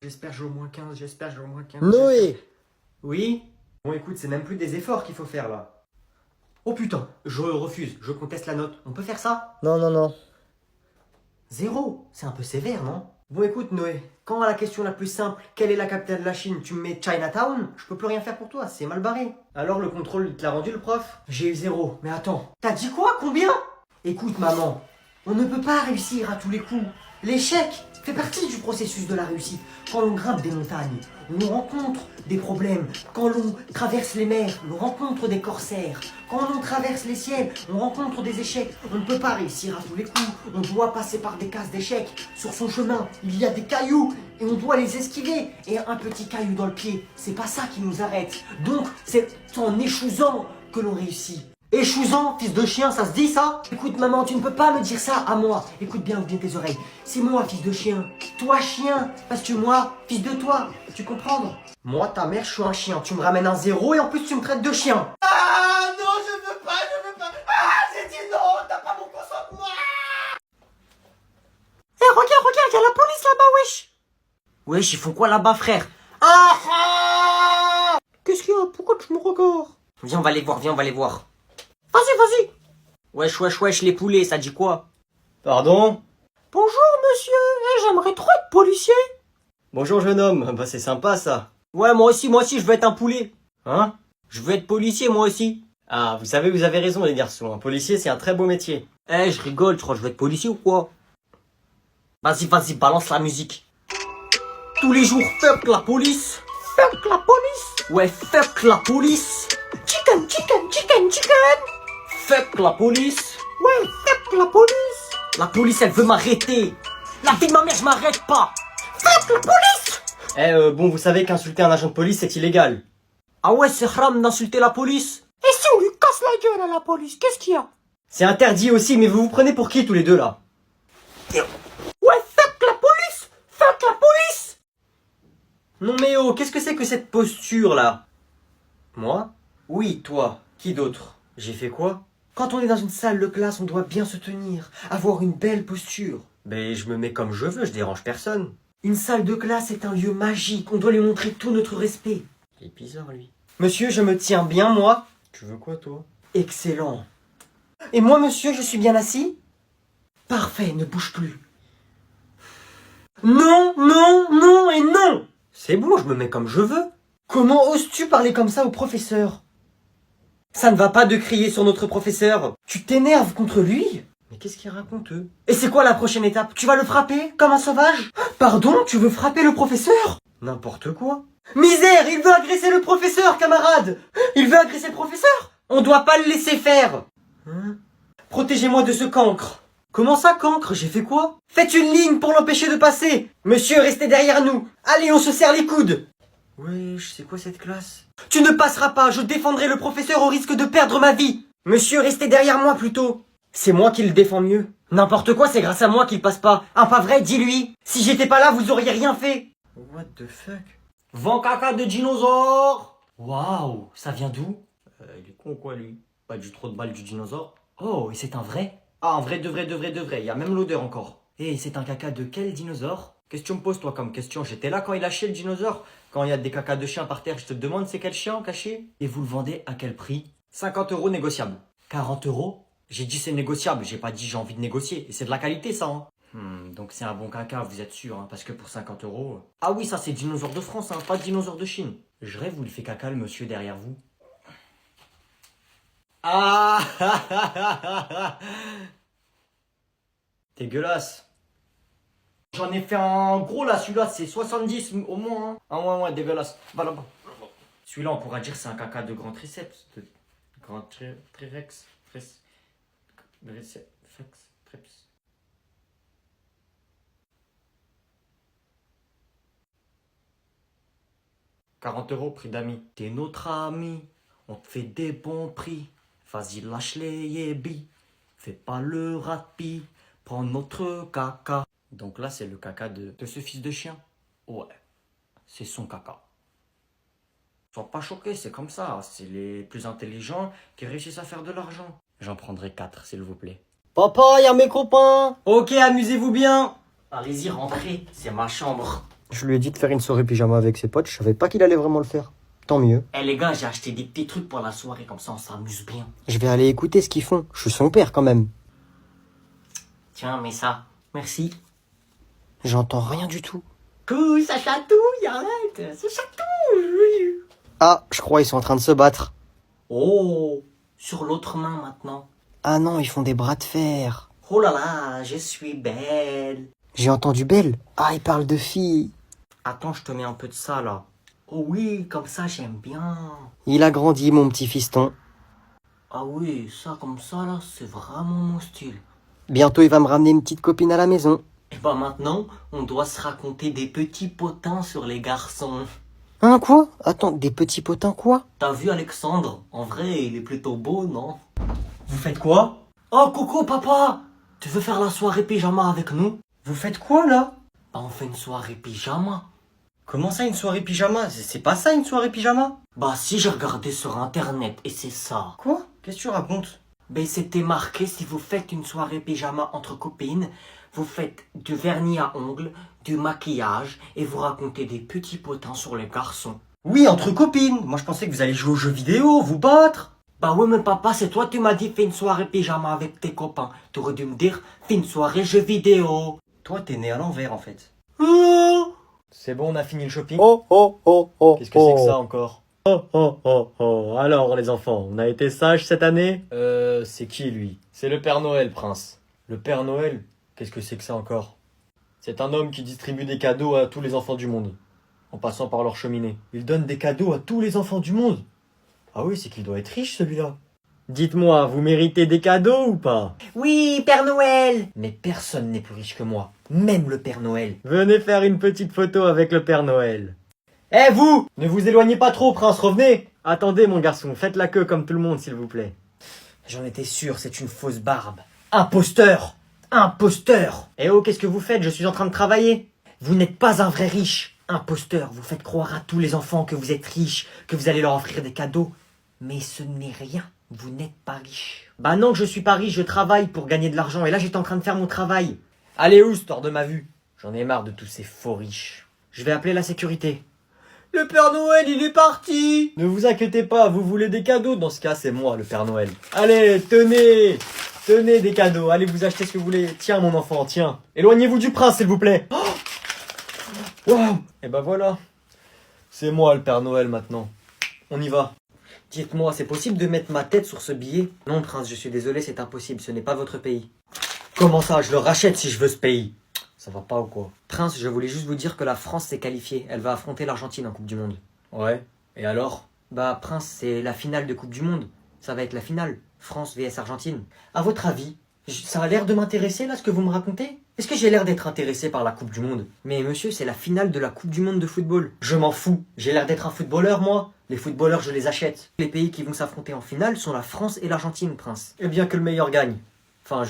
J'espère que j'ai au moins 15, j'espère que j'ai au moins 15. Noé! Oui? Bon écoute, c'est même plus des efforts qu'il faut faire là. Oh putain, je refuse, je conteste la note. On peut faire ça? Non, non, non. 0, c'est un peu sévère, non? Bon écoute Noé, quand à la question la plus simple, quelle est la capitale de la Chine, tu me mets Chinatown, je peux plus rien faire pour toi, c'est mal barré. Alors le contrôle, il te l'a rendu le prof? J'ai eu 0, mais attends, t'as dit quoi? Combien? Écoute maman, on ne peut pas réussir à tous les coups. L'échec fait partie du processus de la réussite. Quand l'on grimpe des montagnes, on rencontre des problèmes. Quand l'on traverse les mers, on rencontre des corsaires. Quand l'on traverse les ciels, on rencontre des échecs. On ne peut pas réussir à tous les coups. On doit passer par des cases d'échecs. Sur son chemin, il y a des cailloux et on doit les esquiver. Et un petit caillou dans le pied, c'est pas ça qui nous arrête. Donc, c'est en échouzant que l'on réussit. Échouzant, fils de chien, ça se dit ça? Écoute maman, tu ne peux pas me dire ça à moi. Écoute bien, ouvre bien tes oreilles. C'est moi, fils de chien. Toi, chien. Parce que moi, fils de toi. Tu comprends? Moi, ta mère, je suis un chien. Tu me ramènes un 0 et en plus tu me traites de chien. Ah non, je veux pas. Ah, j'ai dit non, t'as pas mon consentement. Eh, regarde, y'a la police là-bas, wesh. Wesh, ils font quoi là-bas, frère? Ah! Qu'est-ce qu'il y a? Pourquoi tu me regardes? Viens, on va les voir, viens, on va les voir. Vas-y. Wesh, les poulets, ça dit quoi? Pardon? Bonjour, monsieur. J'aimerais trop être policier. Bonjour jeune homme, bah c'est sympa ça. Ouais, moi aussi, je veux être un poulet. Hein? Je veux être policier, moi aussi. Ah, vous savez, vous avez raison les garçons, un policier c'est un très beau métier. Eh, je rigole, tu crois que je veux être policier ou quoi? Vas-y, balance la musique. Tous les jours, fuck la police. Fuck la police. Ouais, fuck la police. Chicken. Fuck la police. Ouais, fuck la police. La police, elle veut m'arrêter. La vie de ma mère, je m'arrête pas. Fuck la police. Bon, vous savez qu'insulter un agent de police c'est illégal. Ah ouais, c'est haram d'insulter la police. Et si on lui casse la gueule à la police, qu'est-ce qu'il y a? C'est interdit aussi, mais vous vous prenez pour qui tous les deux là? Ouais, fuck la police. Fuck la police. Non mais oh, qu'est-ce que c'est que cette posture là? Moi? Oui, toi. Qui d'autre? J'ai fait quoi? Quand on est dans une salle de classe, on doit bien se tenir, avoir une belle posture. Ben je me mets comme je veux, je dérange personne. Une salle de classe est un lieu magique, on doit lui montrer tout notre respect. Il est bizarre lui. Monsieur, je me tiens bien, moi. Tu veux quoi toi? Excellent. Et moi, monsieur, je suis bien assis? Parfait, ne bouge plus. Non et non. C'est bon, je me mets comme je veux. Comment oses-tu parler comme ça au professeur? Ça ne va pas de crier sur notre professeur. Tu t'énerves contre lui? Mais qu'est-ce qu'ils racontent eux? Et c'est quoi la prochaine étape? Tu vas le frapper, comme un sauvage? Pardon, tu veux frapper le professeur? N'importe quoi. Misère, il veut agresser le professeur, camarade! Il veut agresser le professeur? On doit pas le laisser faire! Hein? Protégez-moi de ce cancre! Comment ça, cancre? J'ai fait quoi? Faites une ligne pour l'empêcher de passer! Monsieur, restez derrière nous! Allez, on se serre les coudes! Wesh, c'est quoi cette classe? Tu ne passeras pas, je défendrai le professeur au risque de perdre ma vie! Monsieur, restez derrière moi plutôt! C'est moi qui le défends mieux. N'importe quoi, c'est grâce à moi qu'il passe pas. Ah, pas vrai, dis-lui! Si j'étais pas là, vous auriez rien fait! What the fuck? Vent caca de dinosaure! Waouh, ça vient d'où? Il est con quoi lui? Pas du trop de balles du dinosaure. Oh, et c'est un vrai? Ah, un vrai, de vrai, y a même l'odeur encore. Et c'est un caca de quel dinosaure? Qu'est-ce que tu me poses toi comme question? J'étais là quand il a chié le dinosaure. Quand il y a des cacas de chien par terre, je te demande c'est quel chien caché? Et vous le vendez à quel prix? 50 € négociable. 40 euros? J'ai dit c'est négociable, j'ai pas dit j'ai envie de négocier. Et c'est de la qualité ça hein. Donc c'est un bon caca, vous êtes sûr, hein, parce que pour 50 euros... Ah oui, ça c'est dinosaure de France, hein, pas dinosaure de Chine. Je rêve, vous le fait caca le monsieur derrière vous. Ah dégueulasse. J'en ai fait un gros là, celui-là c'est 70 au moins. Hein. Ah ouais, dégueulasse. Va là-bas. Celui-là on pourra dire c'est un caca de grand triceps. De Grand trirex. Triceps. 40 € prix d'amis. T'es notre ami, on te fait des bons prix. Vas-y lâche les yébis, fais pas le rapi, prends notre caca. Donc là c'est le caca de ce fils de chien. Ouais, c'est son caca. Sois pas choqué, c'est comme ça. C'est les plus intelligents qui réussissent à faire de l'argent. J'en prendrai 4 s'il vous plaît. Papa, y a mes copains. Ok, amusez-vous bien. Allez-y, rentrez, c'est ma chambre. Je lui ai dit de faire une soirée pyjama avec ses potes, je savais pas qu'il allait vraiment le faire. Tant mieux. Eh les gars, j'ai acheté des petits trucs pour la soirée, comme ça on s'amuse bien. Je vais aller écouter ce qu'ils font. Je suis son père quand même. Tiens, mets ça. Merci. J'entends rien du tout. Couille, ça chatouille, arrête, ça chatouille. Ah, je crois ils sont en train de se battre. Oh, sur l'autre main maintenant. Ah non, ils font des bras de fer. Oh là là, je suis belle. J'ai entendu Belle. Ah, ils parlent de filles. Attends, je te mets un peu de ça là. Oh oui, comme ça j'aime bien. Il a grandi, mon petit fiston. Ah oui, ça comme ça là, c'est vraiment mon style. Bientôt, il va me ramener une petite copine à la maison. Et bah maintenant, on doit se raconter des petits potins sur les garçons. Hein, quoi? Attends, des petits potins quoi? T'as vu Alexandre? En vrai, il est plutôt beau, non? Vous faites quoi? Oh coucou papa! Tu veux faire la soirée pyjama avec nous? Vous faites quoi, là? Bah on fait une soirée pyjama. Comment ça, une soirée pyjama? C'est pas ça, une soirée pyjama? Bah si, j'ai regardé sur internet et c'est ça. Quoi? Qu'est-ce que tu racontes? Ben c'était marqué, si vous faites une soirée pyjama entre copines, vous faites du vernis à ongles, du maquillage et vous racontez des petits potins sur les garçons. Oui, entre copines. Moi, je pensais que vous alliez jouer aux jeux vidéo, vous battre. Bah oui mais papa, c'est toi tu m'as dit fais une soirée pyjama avec tes copains. T'aurais dû me dire fais une soirée jeux vidéo. Toi, t'es né à l'envers, en fait. Oh, C'est bon, on a fini le shopping? Oh. Qu'est-ce que c'est que ça, encore? Oh. Alors, les enfants, on a été sages cette année? C'est qui, lui? C'est le Père Noël, Prince. Le Père Noël? Qu'est-ce que c'est que ça, encore? C'est un homme qui distribue des cadeaux à tous les enfants du monde, en passant par leur cheminée. Il donne des cadeaux à tous les enfants du monde. Ah oui, c'est qu'il doit être riche, celui-là. Dites-moi, vous méritez des cadeaux ou pas? oui, Père Noël. Mais personne n'est plus riche que moi. Même le Père Noël. Venez faire une petite photo avec le Père Noël. Eh vous! Ne vous éloignez pas trop, Prince, revenez! Attendez, mon garçon, faites la queue comme tout le monde, s'il vous plaît. J'en étais sûr, c'est une fausse barbe. Imposteur! Imposteur! Eh oh, qu'est-ce que vous faites? Je suis en train de travailler. Vous n'êtes pas un vrai riche. Imposteur, vous faites croire à tous les enfants que vous êtes riche, que vous allez leur offrir des cadeaux. Mais ce n'est rien. Vous n'êtes pas riche. Bah non, je suis pas riche, je travaille pour gagner de l'argent et là j'étais en train de faire mon travail. Allez où, hors de ma vue? J'en ai marre de tous ces faux riches. Je vais appeler la sécurité. Le Père Noël, il est parti! Ne vous inquiétez pas, vous voulez des cadeaux? Dans ce cas, c'est moi, le Père Noël. Allez, tenez! Tenez des cadeaux, allez vous acheter ce que vous voulez. Tiens, mon enfant, tiens. Éloignez-vous du prince, s'il vous plaît. Waouh! Et ben voilà. C'est moi, le Père Noël, maintenant. On y va. Dites-moi, c'est possible de mettre ma tête sur ce billet? Non, prince, je suis désolé, c'est impossible, ce n'est pas votre pays. Comment ça? Je le rachète si je veux ce pays. Ça va pas ou quoi? Prince, je voulais juste vous dire que la France s'est qualifiée. Elle va affronter l'Argentine en Coupe du Monde. Ouais. Et alors? Bah, Prince, c'est la finale de Coupe du Monde. Ça va être la finale. France vs Argentine. À votre avis, ça a l'air de m'intéresser là ce que vous me racontez? Est-ce que j'ai l'air d'être intéressé par la Coupe du Monde? Mais monsieur, c'est la finale de la Coupe du Monde de football. Je m'en fous. J'ai l'air d'être un footballeur, moi. Les footballeurs, je les achète. Les pays qui vont s'affronter en finale sont la France et l'Argentine, Prince. Et bien que le meilleur gagne. Enfin,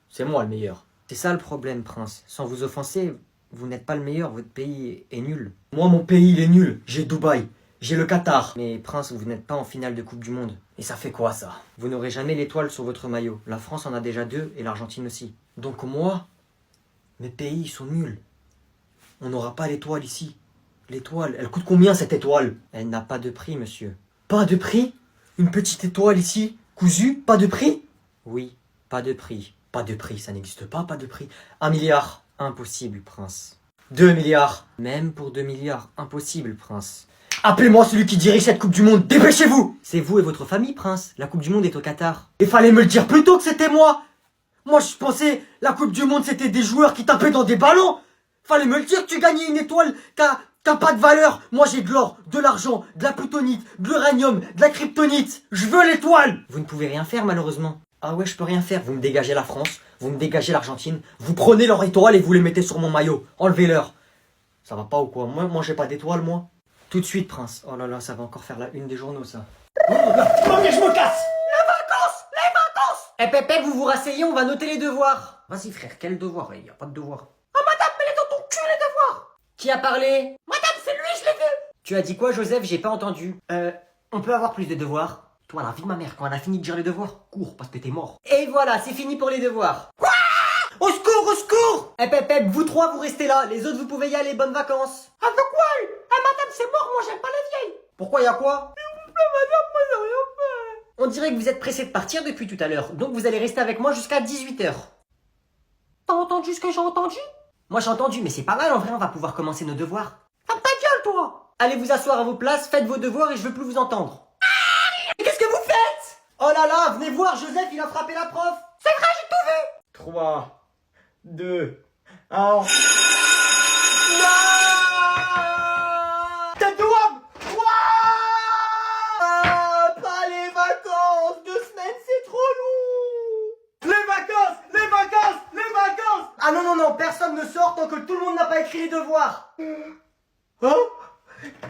c'est moi le meilleur. C'est ça le problème, Prince. Sans vous offenser, vous n'êtes pas le meilleur, votre pays est nul. Moi, mon pays, il est nul. J'ai Dubaï. J'ai le Qatar. Mais Prince, vous n'êtes pas en finale de Coupe du Monde. Et ça fait quoi, ça? Vous n'aurez jamais l'étoile sur votre maillot. La France en a déjà 2 et l'Argentine aussi. Donc moi, mes pays, ils sont nuls. On n'aura pas l'étoile ici. L'étoile, elle coûte combien cette étoile? Elle n'a pas de prix, monsieur. Pas de prix? Une petite étoile ici, cousue, pas de prix? Oui, pas de prix. Pas de prix, ça n'existe pas, pas de prix. 1 milliard. Impossible, Prince. 2 milliards. Même pour 2 milliards, impossible, Prince. Appelez-moi celui qui dirige cette Coupe du Monde, dépêchez-vous! C'est vous et votre famille, Prince. La Coupe du Monde est au Qatar. Il fallait me le dire plus tôt que c'était moi! Moi, je pensais, la Coupe du Monde, c'était des joueurs qui tapaient dans des ballons! Fallait me le dire, tu gagnais une étoile, t'as pas de valeur! Moi, j'ai de l'or, de l'argent, de la plutonite, de l'uranium, de la kryptonite! Je veux l'étoile! Vous ne pouvez rien faire, malheureusement. Ah ouais, je peux rien faire. Vous me dégagez la France, vous me dégagez l'Argentine, vous prenez leur étoile et vous les mettez sur mon maillot. Enlevez-leur. Ça va pas ou quoi? Moi, j'ai pas d'étoile, moi. Tout de suite, Prince. Oh là là, ça va encore faire la une des journaux, ça. Oh là, mais je me casse! Eh Pépé, vous vous rasseyez, on va noter les devoirs. Vas-y frère, quel devoir? Il n'y a pas de devoir. Oh madame, mais les dans ton cul, les devoirs! Qui a parlé? Madame, c'est lui, je l'ai vu! Tu as dit quoi, Joseph? J'ai pas entendu. On peut avoir plus de devoirs? Toi, la vie de ma mère, quand elle a fini de dire les devoirs, cours parce que t'es mort. Et voilà, c'est fini pour les devoirs. Quoi? Au secours, au secours! Hep, vous trois, vous restez là. Les autres, vous pouvez y aller. Bonnes vacances. Avec quoi? Madame, c'est mort, moi j'aime pas les vieilles. Pourquoi, y a quoi? Madame, moi j'ai rien fait. On dirait que vous êtes pressé de partir depuis tout à l'heure. Donc vous allez rester avec moi jusqu'à 18h. T'as entendu ce que j'ai entendu? Moi j'ai entendu, mais c'est pas mal en vrai, on va pouvoir commencer nos devoirs. Ferme ta gueule, toi. Allez vous asseoir à vos places, faites vos devoirs et je veux plus vous entendre. Qu'est-ce que vous faites? Oh là là, venez voir, Joseph, il a frappé la prof. C'est vrai, j'ai tout vu. 3, 2, 1. Tête de wam! Pas les vacances! 2 semaines, c'est trop long! Les vacances, les vacances, les vacances. Ah non, personne ne sort tant que tout le monde n'a pas écrit les devoirs! Hein?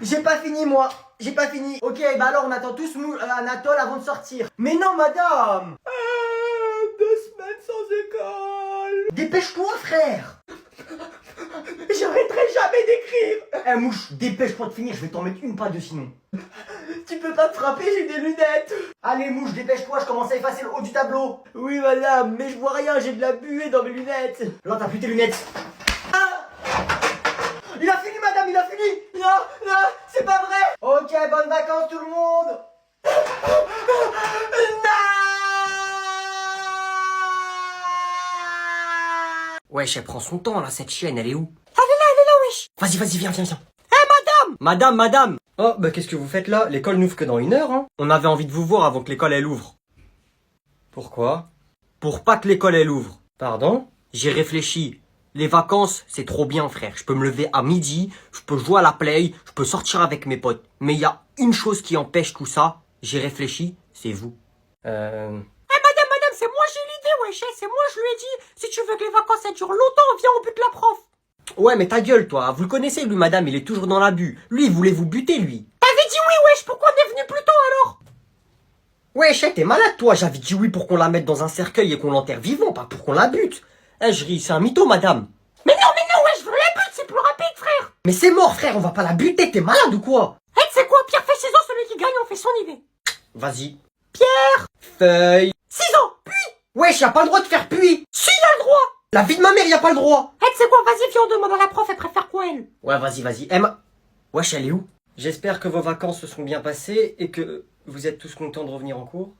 J'ai pas fini, moi! J'ai pas fini! Ok, bah alors on attend tous Anatole avant de sortir. Mais non, madame! 2 semaines sans école. Dépêche-toi, frère! J'arrêterai jamais d'écrire. Eh mouche, dépêche-toi de finir, je vais t'en mettre une pas de sinon. Tu peux pas me frapper, j'ai des lunettes. Allez mouche, dépêche-toi, je commence à effacer le haut du tableau. Oui madame, mais je vois rien, j'ai de la buée dans mes lunettes. Là, t'as plus tes lunettes. Ah! Il a fini, madame, il a fini! Non, c'est pas vrai. Ok, bonnes vacances tout le monde! Wesh, elle prend son temps là, cette chienne, elle est où? Elle est là, wesh! Vas-y, viens. Madame. Oh, bah qu'est-ce que vous faites là? L'école n'ouvre que dans 1 heure, hein? On avait envie de vous voir avant que l'école elle ouvre. Pourquoi? Pour pas que l'école elle ouvre. Pardon? J'ai réfléchi. Les vacances, c'est trop bien, frère. Je peux me lever à midi, je peux jouer à la play, je peux sortir avec mes potes. Mais il y a une chose qui empêche tout ça. J'ai réfléchi, c'est vous. Hein? Madame, c'est moi j'ai l'idée, wesh. C'est moi, je lui ai dit. Si tu veux que les vacances elles durent longtemps, viens, on bute la prof. Ouais, mais ta gueule, toi. Vous le connaissez, lui, madame, il est toujours dans l'abus. Lui, il voulait vous buter, lui. T'avais dit oui, wesh. Pourquoi on est venu plus tôt alors? Ouais, chèque, t'es malade, toi. J'avais dit oui pour qu'on la mette dans un cercueil et qu'on l'enterre vivant, pas pour qu'on la bute. Eh, je ris, c'est un mytho, madame. Mais non, wesh, je veux la butte, c'est plus rapide, frère. Mais c'est mort, frère, on va pas la buter, t'es malade ou quoi? Eh, c'est quoi? Pierre fait ciseaux, celui qui gagne, on fait son idée. Vas-y. Pierre, Feuille. ciseaux, puis. Wesh, y a pas le droit de faire puis. Si, il a le droit. La vie de ma mère, y a pas le droit. Eh, c'est quoi? Vas-y, viens, on demande à la prof, elle préfère quoi, elle? Ouais, vas-y. Emma. Wesh, elle est où? J'espère que vos vacances se sont bien passées et que vous êtes tous contents de revenir en cours.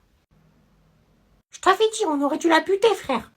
Je t'avais dit, on aurait dû la buter, frère.